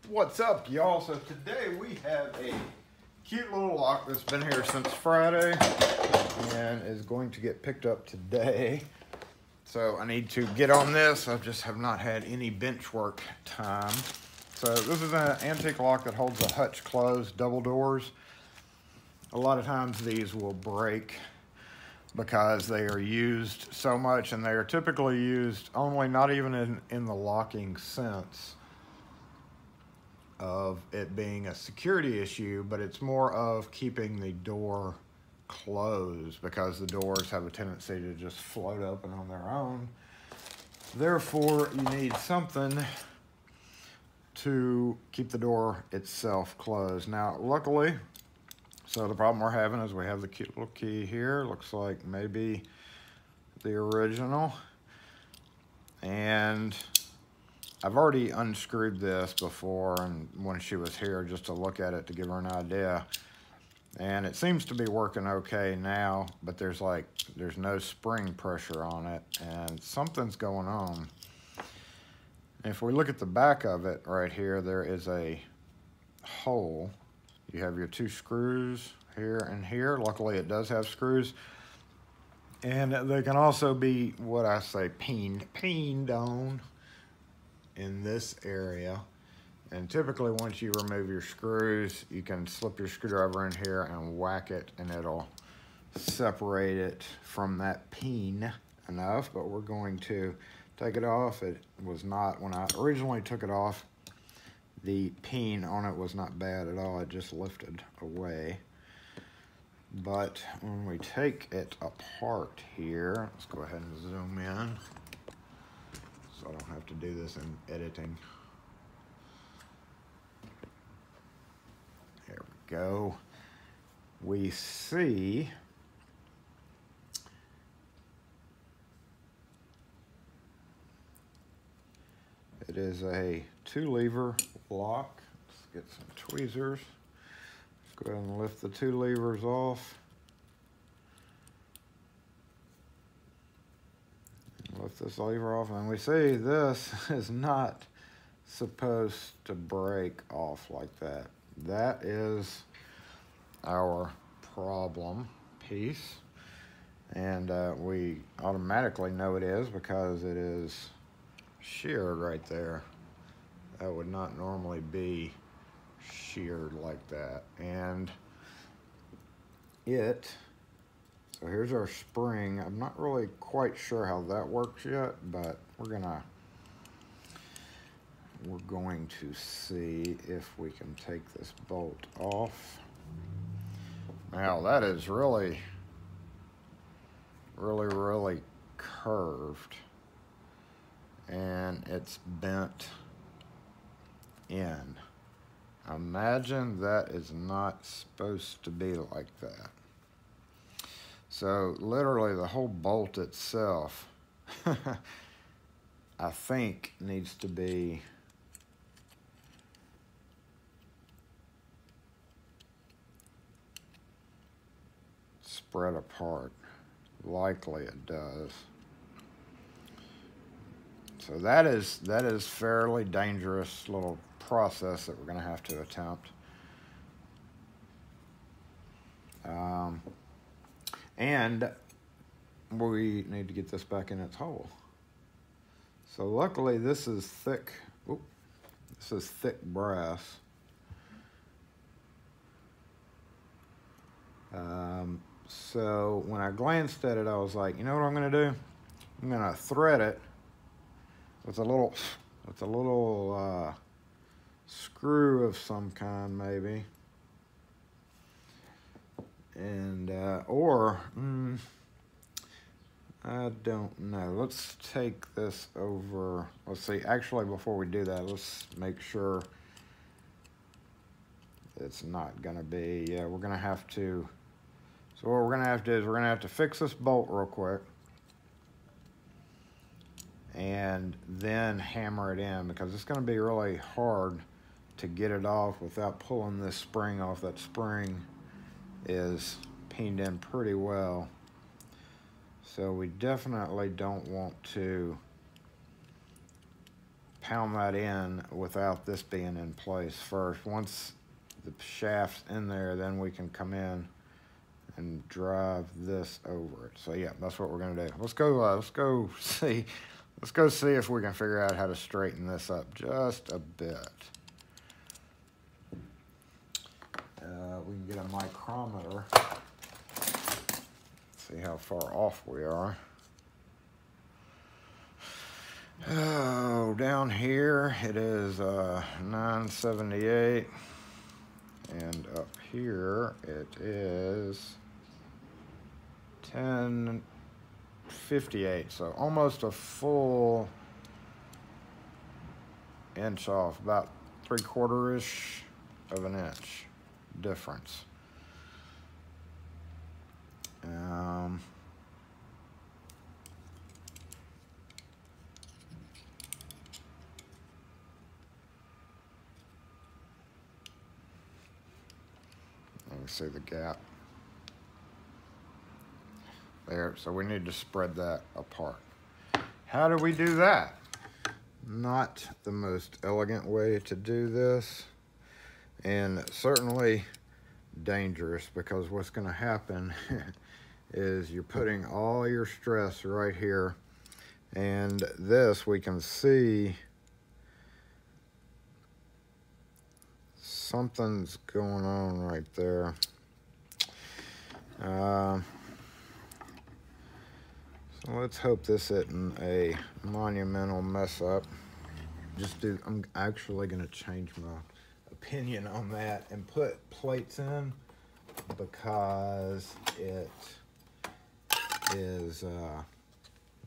What's up, y'all? So today we have a cute little lock that's been here since Friday and is going to get picked up today. So I need to get on this. I just have not had any bench work time. So this is an antique lock that holds a Hutch closed, double doors. A lot of times these will break because they are used so much, and they are typically used only, not even in the locking sense of it being a security issue, but it's more of keeping the door closed because the doors have a tendency to just float open on their own. Therefore, you need something to keep the door itself closed. Now, luckily, so the problem we're having is we have the cute little key here. Looks like maybe the original. And I've already unscrewed this before, and when she was here, just to look at it to give her an idea. And it seems to be working okay now, but there's no spring pressure on it, and something's going on. If we look at the back of it right here, there is a hole. You have your two screws here and here. Luckily, it does have screws. And they can also be, what I say, peened on in this area. And typically once you remove your screws, you can slip your screwdriver in here and whack it, and it'll separate it from that peen enough. But we're going to take it off. It was not, when I originally took it off, the peen on it was not bad at all. It just lifted away. But when we take it apart here, let's go ahead and zoom in so I don't have to do this in editing. There we go. We see it is a 2-lever lock. Let's get some tweezers. Let's go ahead and lift the 2 levers off. Lift this lever off, and we see this is not supposed to break off like that. That is our problem piece, and we automatically know it is because it is sheared right there. That would not normally be sheared like that. And so here's our spring. I'm not really quite sure how that works yet, but we're going to see if we can take this bolt off. Now that is really curved, and it's bent in. Imagine that is not supposed to be like that. So literally the whole bolt itself, I think, needs to be spread apart. Likely it does. So that is fairly dangerous little process that we're going to have to attempt. And we need to get this back in its hole. So luckily this is thick. This is thick brass. So when I glanced at it, I was like, you know what I'm going to do? I'm going to thread it with a little screw of some kind, maybe. And I don't know. Let's take this over. Let's see. Actually, before we do that, let's make sure it's not going to be. Yeah, we're going to have to. So what we're going to have to do is we're going to have to fix this bolt real quick, and then hammer it in, because it's going to be really hard to get it off without pulling this spring off. That spring is peened in pretty well. So we definitely don't want to pound that in without this being in place first. Once the shaft's in there, then we can come in and drive this over it. So yeah, that's what we're gonna do. Let's go see if we can figure out how to straighten this up just a bit. We can get a micrometer, see how far off we are. Oh, down here it is 978, and up here it is 1058, so almost a full inch off, about 3/4 of an inch difference. Let me see the gap there, so we need to spread that apart. How do we do that? Not the most elegant way to do this, and certainly dangerous, because what's going to happen is you're putting all your stress right here, and this we can see something's going on right there. So let's hope this isn't a monumental mess up. I'm actually going to change my opinion on that and put plates in, because it is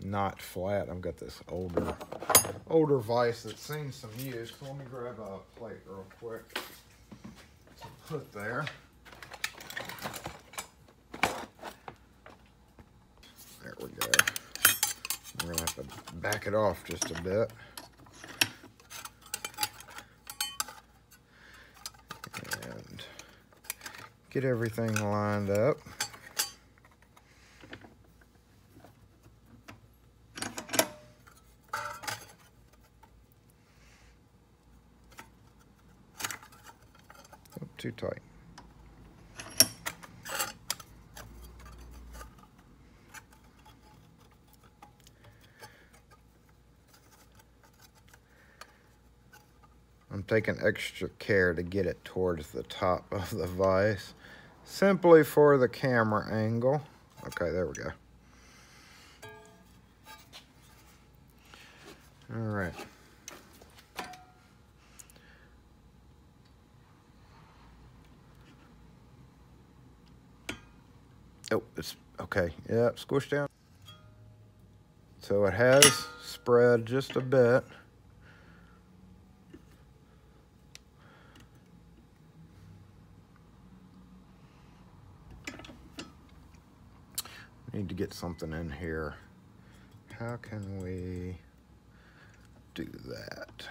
not flat. I've got this older vise that's seen some use. So let me grab a plate real quick to put there. There we go. We're gonna have to back it off just a bit. And get everything lined up. Too tight. I'm taking extra care to get it towards the top of the vise, simply for the camera angle. Okay, there we go. All right. Oh, it's okay. Yeah, squish down. So it has spread just a bit. Need to get something in here. How can we do that?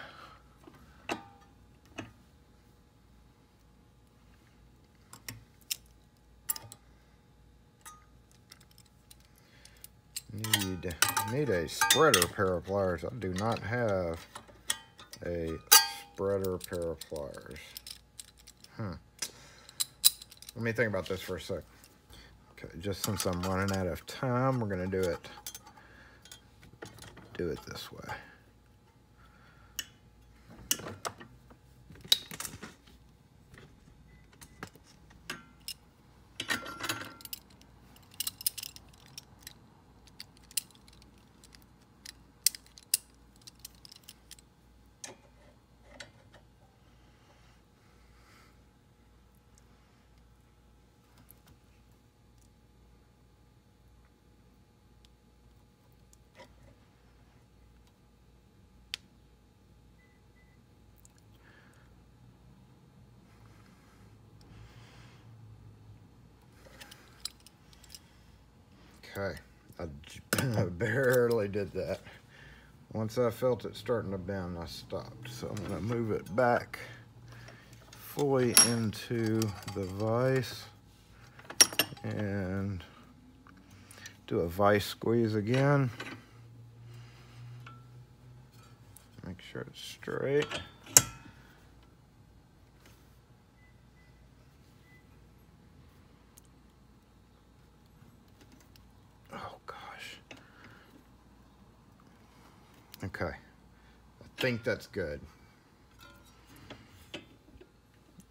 Need a spreader pair of pliers. I do not have a spreader pair of pliers. Let me think about this for a sec. Okay, just since I'm running out of time, we're gonna do it this way. Okay, I barely did that. Once I felt it starting to bend, I stopped. So I'm gonna move it back fully into the vise and do a vise squeeze again. Make sure it's straight. Oh gosh. Okay. I think that's good.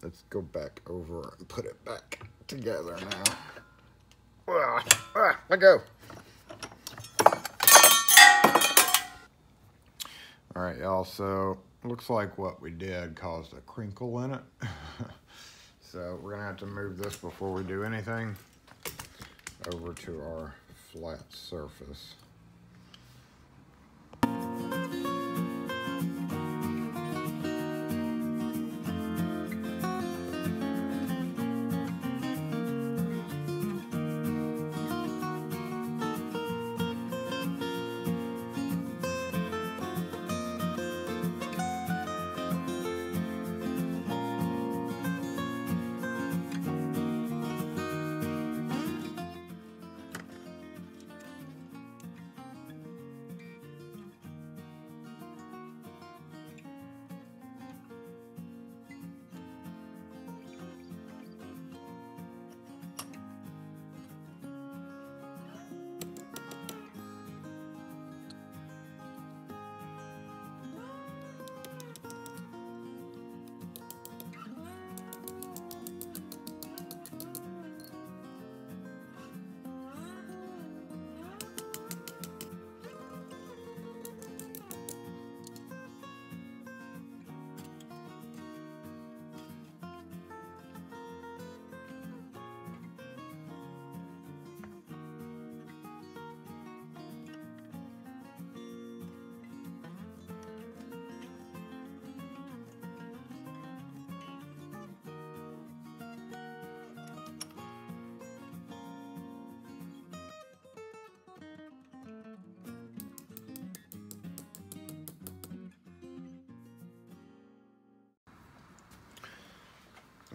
Let's go back over and put it back together now. Let go. All right, y'all, so looks like what we did caused a crinkle in it. So we're gonna have to move this before we do anything over to our flat surface.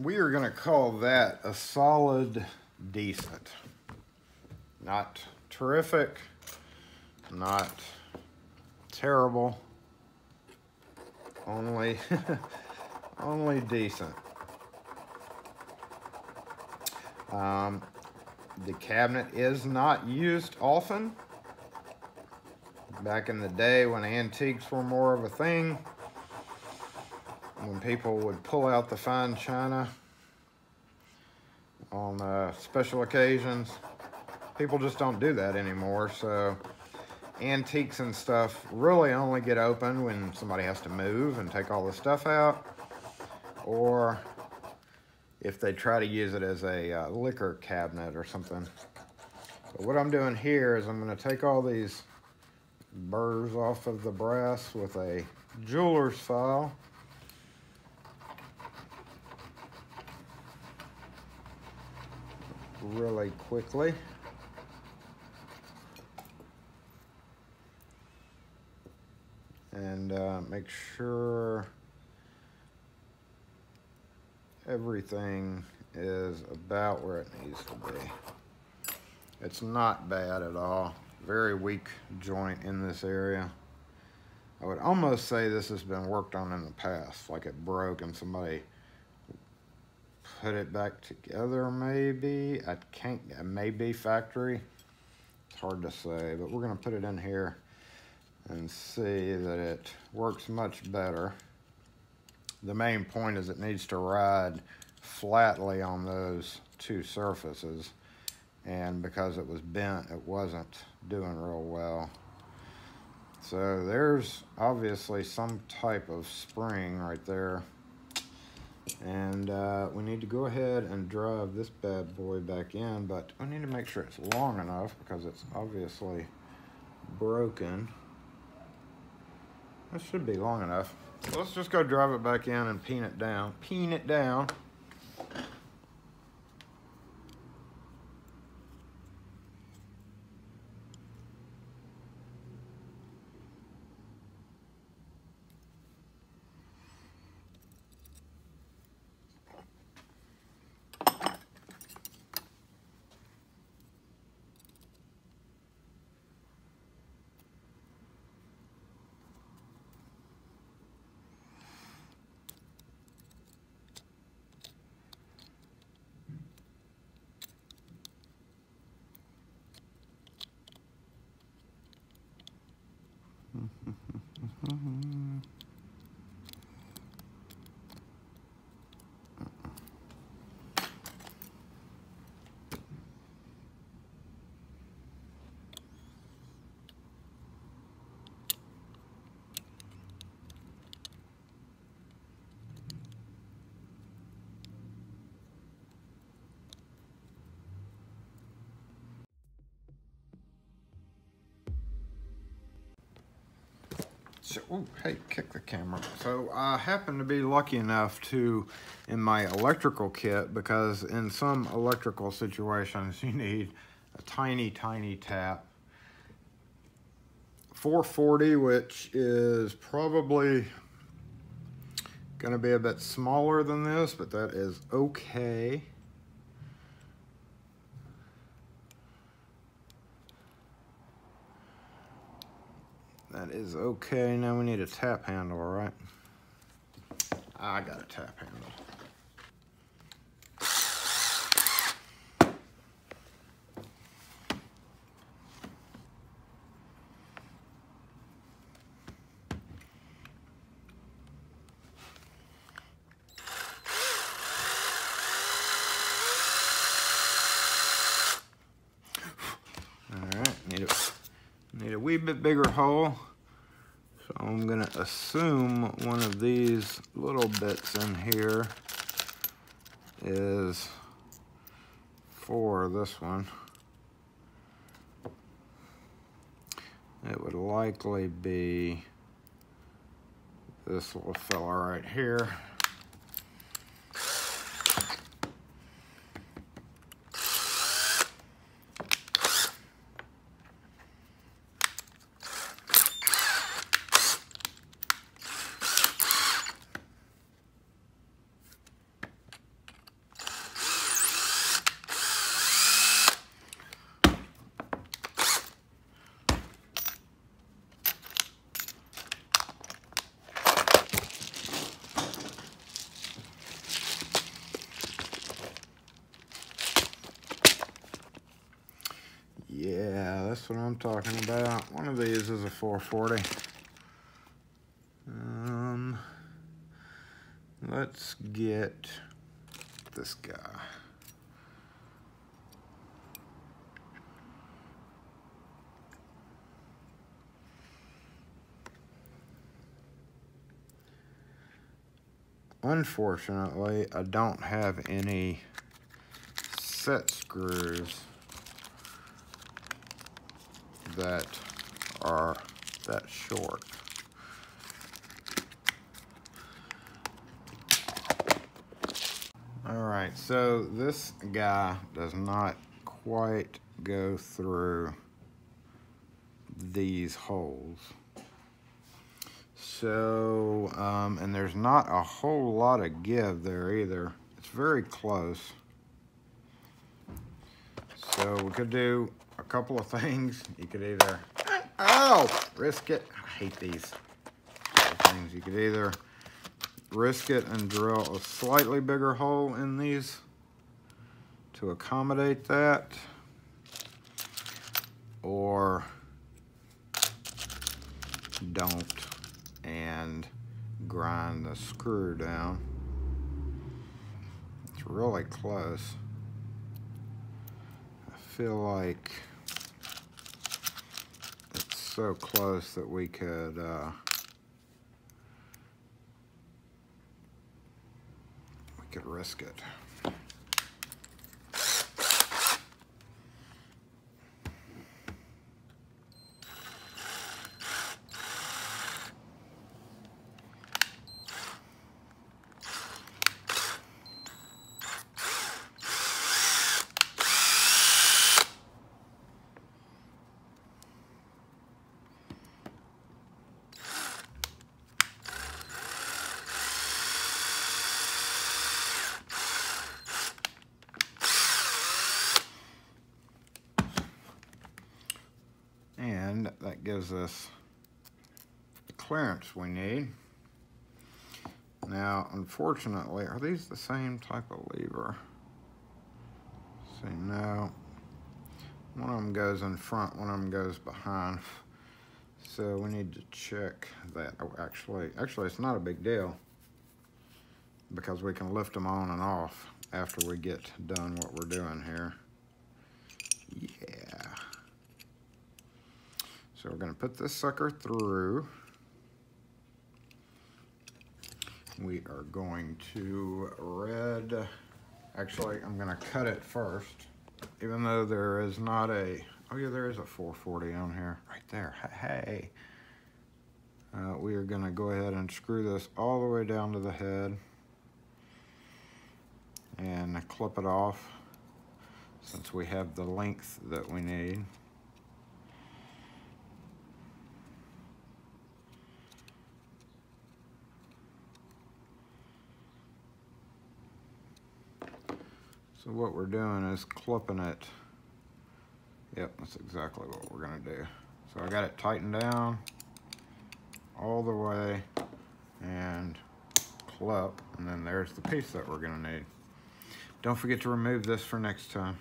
We are going to call that a solid decent. Not terrific, not terrible, only only decent. The cabinet is not used often. Back in the day when antiques were more of a thing, when people would pull out the fine china on special occasions, people just don't do that anymore. So antiques and stuff really only get open when somebody has to move and take all the stuff out, or if they try to use it as a liquor cabinet or something. So what I'm doing here is I'm going to take all these burrs off of the brass with a jeweler's file. Really quickly. And make sure everything is about where it needs to be. It's not bad at all. Very weak joint in this area. I would almost say this has been worked on in the past, like it broke and somebody put it back together maybe. I can't, it may be factory. It's hard to say, but we're gonna put it in here and see that it works much better. The main point is it needs to ride flatly on those two surfaces, and because it was bent, it wasn't doing real well. So there's obviously some type of spring right there, and we need to go ahead and drive this bad boy back in, but we need to make sure it's long enough because it's obviously broken. That should be long enough. So let's just go drive it back in and peen it down. Peen it down. So, ooh, hey, kick the camera. So I happen to be lucky enough to, in my electrical kit, because in some electrical situations you need a tiny, tiny tap. 440, which is probably gonna be a bit smaller than this, but that is okay. That is okay. Now we need a tap handle, right? I got a tap handle. Need a wee bit bigger hole, so I'm gonna assume one of these little bits in here is for this one. It would likely be this little fella right here. Yeah, that's what I'm talking about. One of these is a 440. Let's get this guy. Unfortunately, I don't have any set screws that are that short. All right, so this guy does not quite go through these holes. So, and there's not a whole lot of give there either. It's very close. So we could do a couple of things. You could either, risk it. I hate these things. You could either risk it and drill a slightly bigger hole in these to accommodate that, or don't and grind the screw down. It's really close. I feel like it's so close that we could risk it. And that gives us the clearance we need. Now, unfortunately, are these the same type of lever? See, no. One of them goes in front, one of them goes behind. So we need to check that. Oh, actually, it's not a big deal, because we can lift them on and off after we get done what we're doing here. Yeah. So we're gonna put this sucker through. We are going to actually, I'm gonna cut it first, even though there is not a, oh yeah, there is a 440 on here, right there, hey. We are going to go ahead and screw this all the way down to the head and clip it off since we have the length that we need. So what we're doing is clipping it. Yep, that's exactly what we're gonna do. So I got it tightened down all the way and clip, and then there's the piece that we're gonna need. Don't forget to remove this for next time.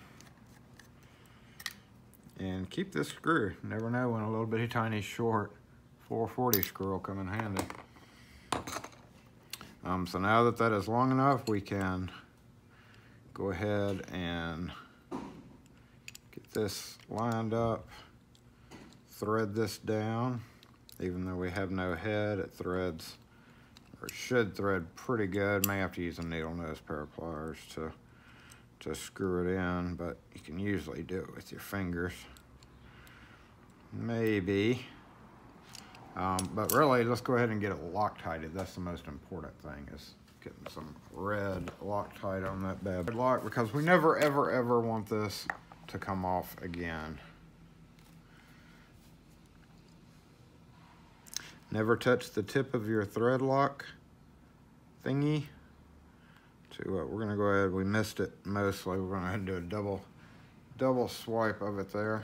And keep this screw. Never know when a little bitty tiny short 440 screw will come in handy. So now that that is long enough, we can go ahead and get this lined up, thread this down. Even though we have no head, it threads, or should thread pretty good. May have to use a needle nose pair of pliers to screw it in, but you can usually do it with your fingers. Maybe. But really, let's go ahead and get it Loctited. That's the most important thing, is getting some red Loctite on that bad lock, because we never, ever, ever want this to come off again. Never touch the tip of your thread lock thingy. We're gonna go ahead, we missed it mostly. We're gonna do a double swipe of it there.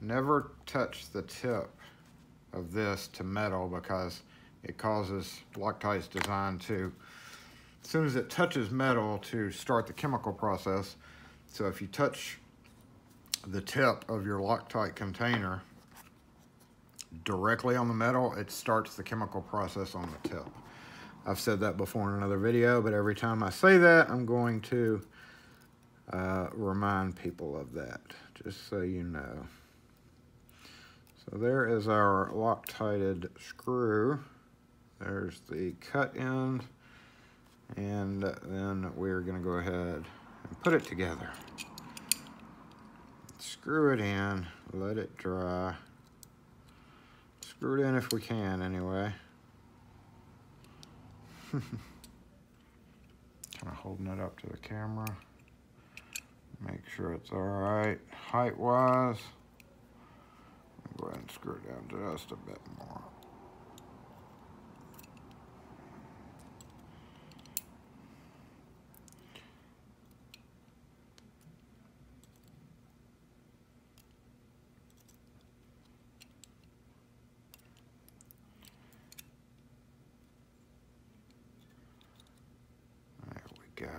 Never touch the tip of this to metal, because it causes Loctite's design to, as soon as it touches metal, to start the chemical process. So if you touch the tip of your Loctite container directly on the metal, it starts the chemical process on the tip. I've said that before in another video, but every time I say that, I'm going to remind people of that, just so you know. So there is our Loctited screw. There's the cut end, and then we're gonna go ahead and put it together. Screw it in, let it dry. Screw it in if we can, anyway. Kind of holding it up to the camera. Make sure it's all right height-wise. Go ahead and screw it down just a bit more. There we go.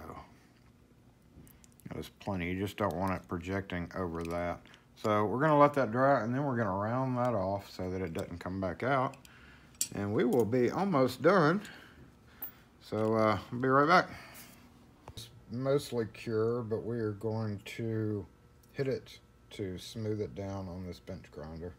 There's plenty. You just don't want it projecting over that. So we're gonna let that dry, and then we're gonna round that off so that it doesn't come back out. And we will be almost done. So I'll be right back. It's mostly cured, but we are going to hit it to smooth it down on this bench grinder.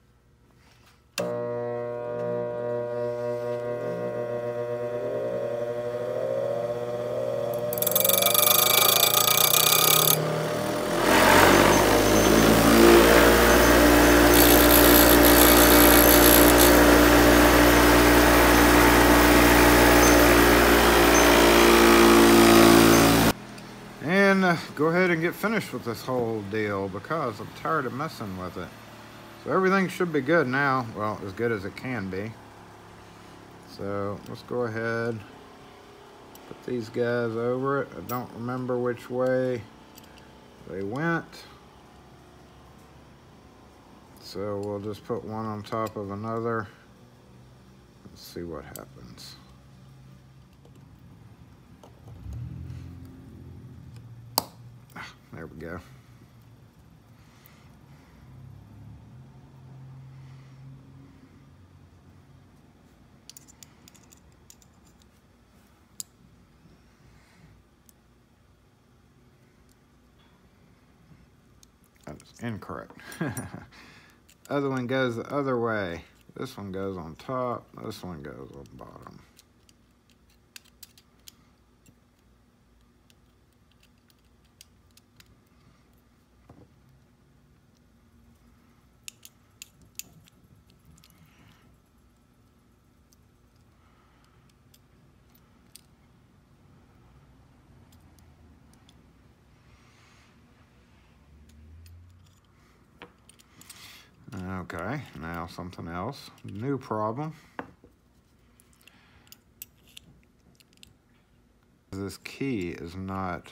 Go ahead and get finished with this whole deal, because I'm tired of messing with it. So everything should be good now. Well, as good as it can be. So let's go ahead, put these guys over it. I don't remember which way they went. So we'll just put one on top of another. Let's see what happens. There we go. That is incorrect. Other one goes the other way. This one goes on top, this one goes on bottom. Okay, now something else. New problem. This key is not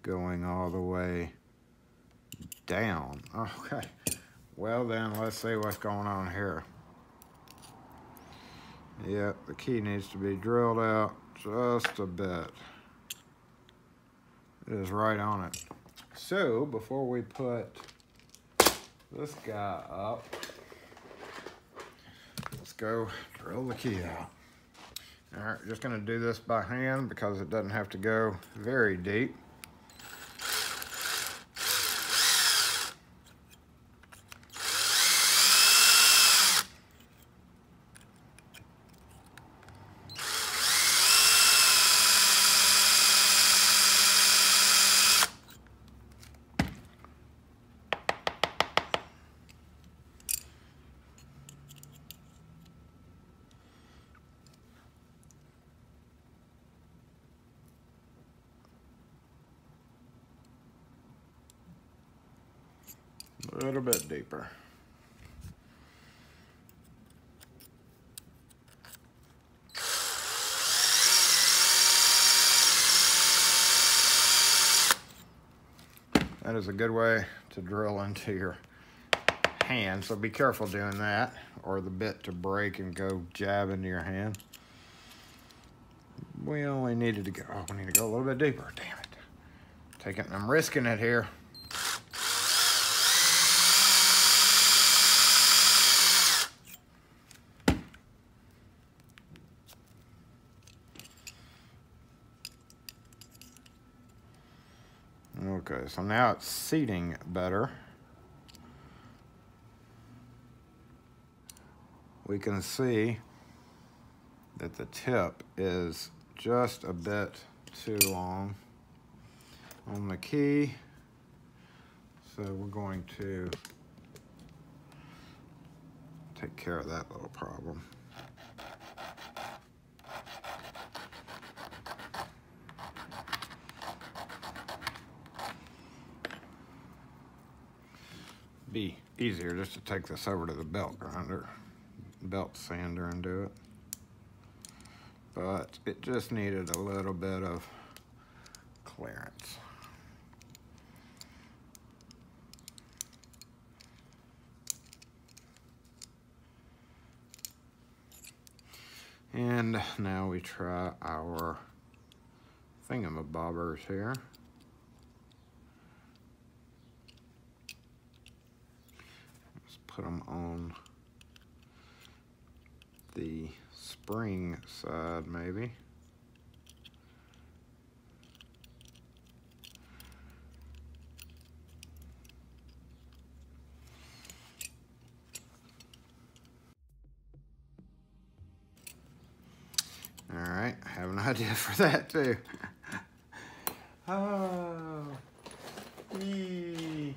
going all the way down. Okay, well then let's see what's going on here. Yep, the key needs to be drilled out just a bit. It is right on it. So before we put this guy up, let's go drill the key out. All right, just gonna do this by hand because it doesn't have to go very deep. A little bit deeper. That is a good way to drill into your hand, so be careful doing that, or the bit to break and go jab into your hand. We only needed to go, oh, we need to go a little bit deeper, damn it. I'm risking it here. Okay, so now it's seating better. We can see that the tip is just a bit too long on the key. So we're going to take care of that little problem. Be easier just to take this over to the belt grinder, belt sander, and do it. But it just needed a little bit of clearance. And now we try our thingamabobbers here. Put them on the spring side, maybe. All right, I have an idea for that too. Oh, yee.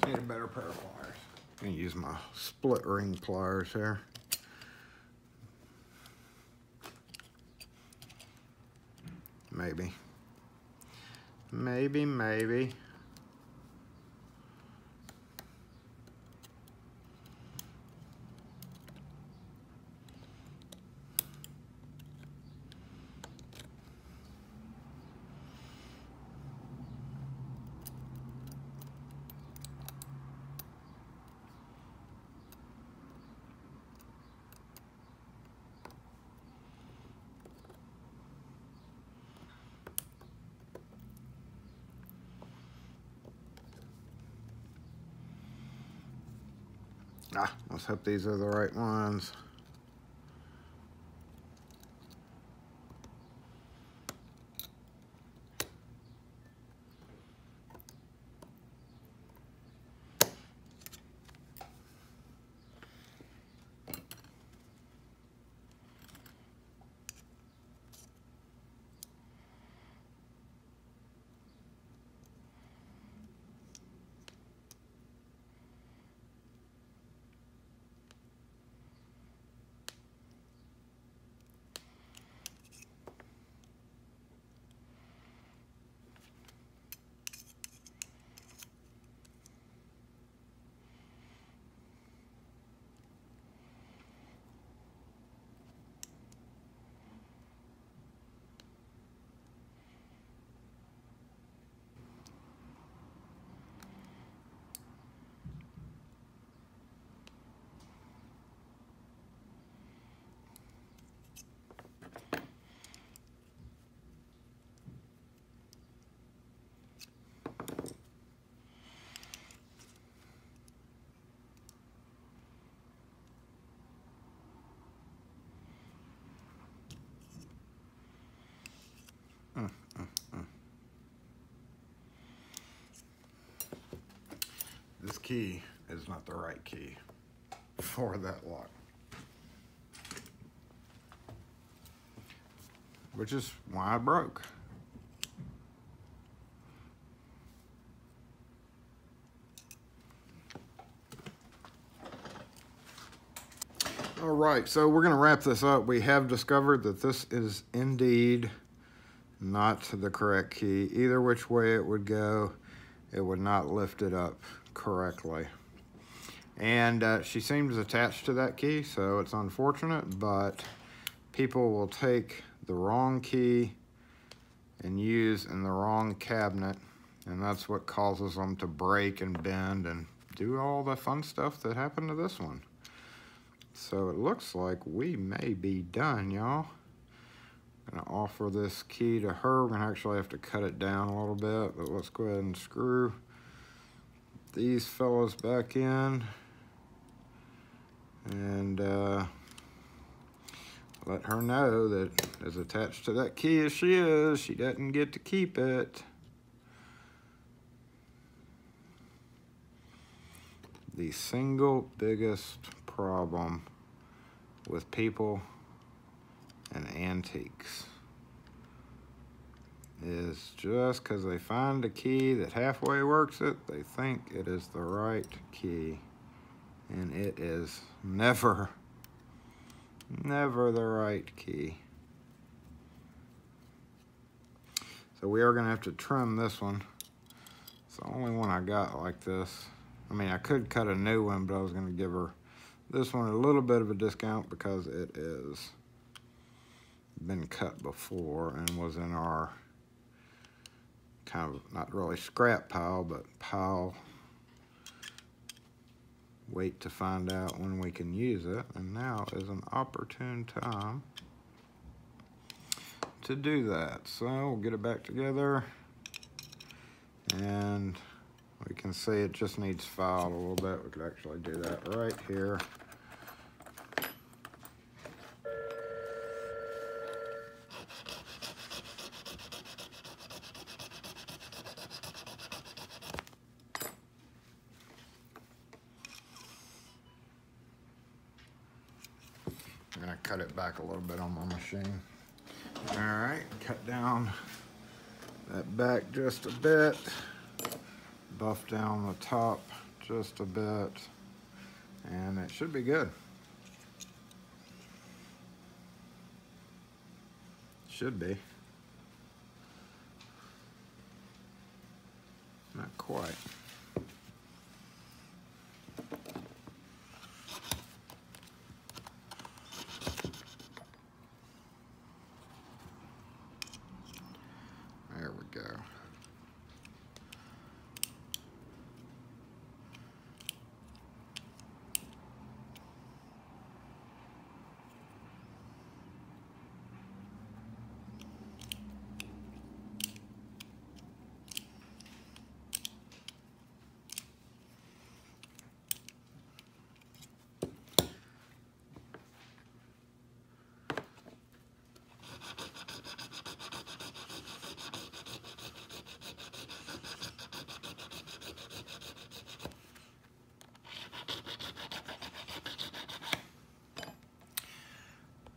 Need a better pair of pliers. I'm gonna use my split ring pliers here. Maybe. Maybe. Let's hope these are the right ones. This key is not the right key for that lock, which is why I broke. All right, so we're gonna wrap this up. We have discovered that this is indeed not the correct key. Either which way it would go, it would not lift it up correctly. And she seems attached to that key, so it's unfortunate, but people will take the wrong key and use in the wrong cabinet, and that's what causes them to break and bend and do all the fun stuff that happened to this one. So it looks like we may be done, y'all. I'm gonna offer this key to her. We're gonna actually have to cut it down a little bit, but let's go ahead and screw these fellas back in and let her know that as attached to that key as she is, she doesn't get to keep it. The single biggest problem with people and antiques is just because they find a key that halfway works it, they think it is the right key, and it is never the right key. So we are gonna have to trim this one. It's the only one I got like this. I mean, I could cut a new one, but I was gonna give her this one a little bit of a discount because it is been cut before and was in our kind of, not really scrap pile, but pile. Wait to find out when we can use it, and now is an opportune time to do that. So we'll get it back together, and we can see it just needs filed a little bit. We could actually do that right here. I'm gonna cut it back a little bit on my machine. All right, cut down that back just a bit, buff down the top just a bit, and it should be good. Should be. Not quite. There we go.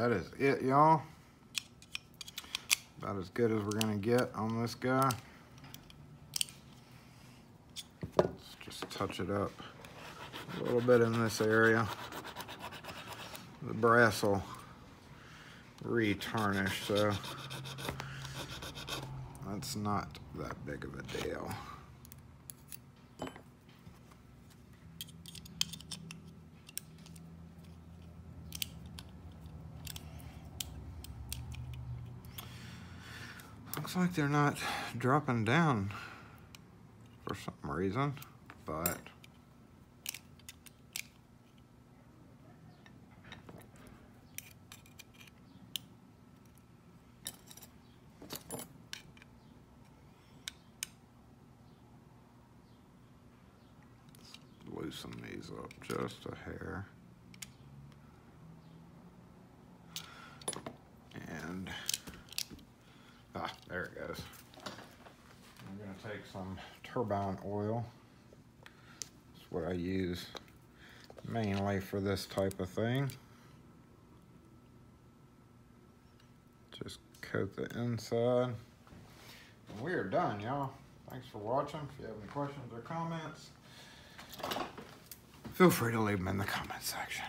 That is it, y'all. About as good as we're gonna get on this guy. Let's just touch it up a little bit in this area. The brass will re-tarnish, so that's not that big of a deal. Looks like they're not dropping down for some reason, but let's loosen these up just a hair. And there it goes. I'm going to take some turbine oil. That's what I use mainly for this type of thing. Just coat the inside. And we are done, y'all. Thanks for watching. If you have any questions or comments, feel free to leave them in the comment section.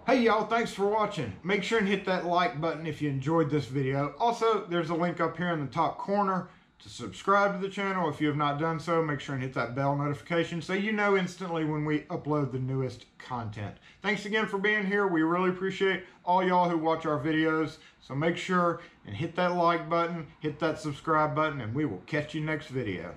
Hey y'all, thanks for watching. Make sure and hit that like button if you enjoyed this video. Also, there's a link up here in the top corner to subscribe to the channel. If you have not done so, make sure and hit that bell notification so you know instantly when we upload the newest content. Thanks again for being here. We really appreciate all y'all who watch our videos. So make sure and hit that like button, hit that subscribe button, and we will catch you next video.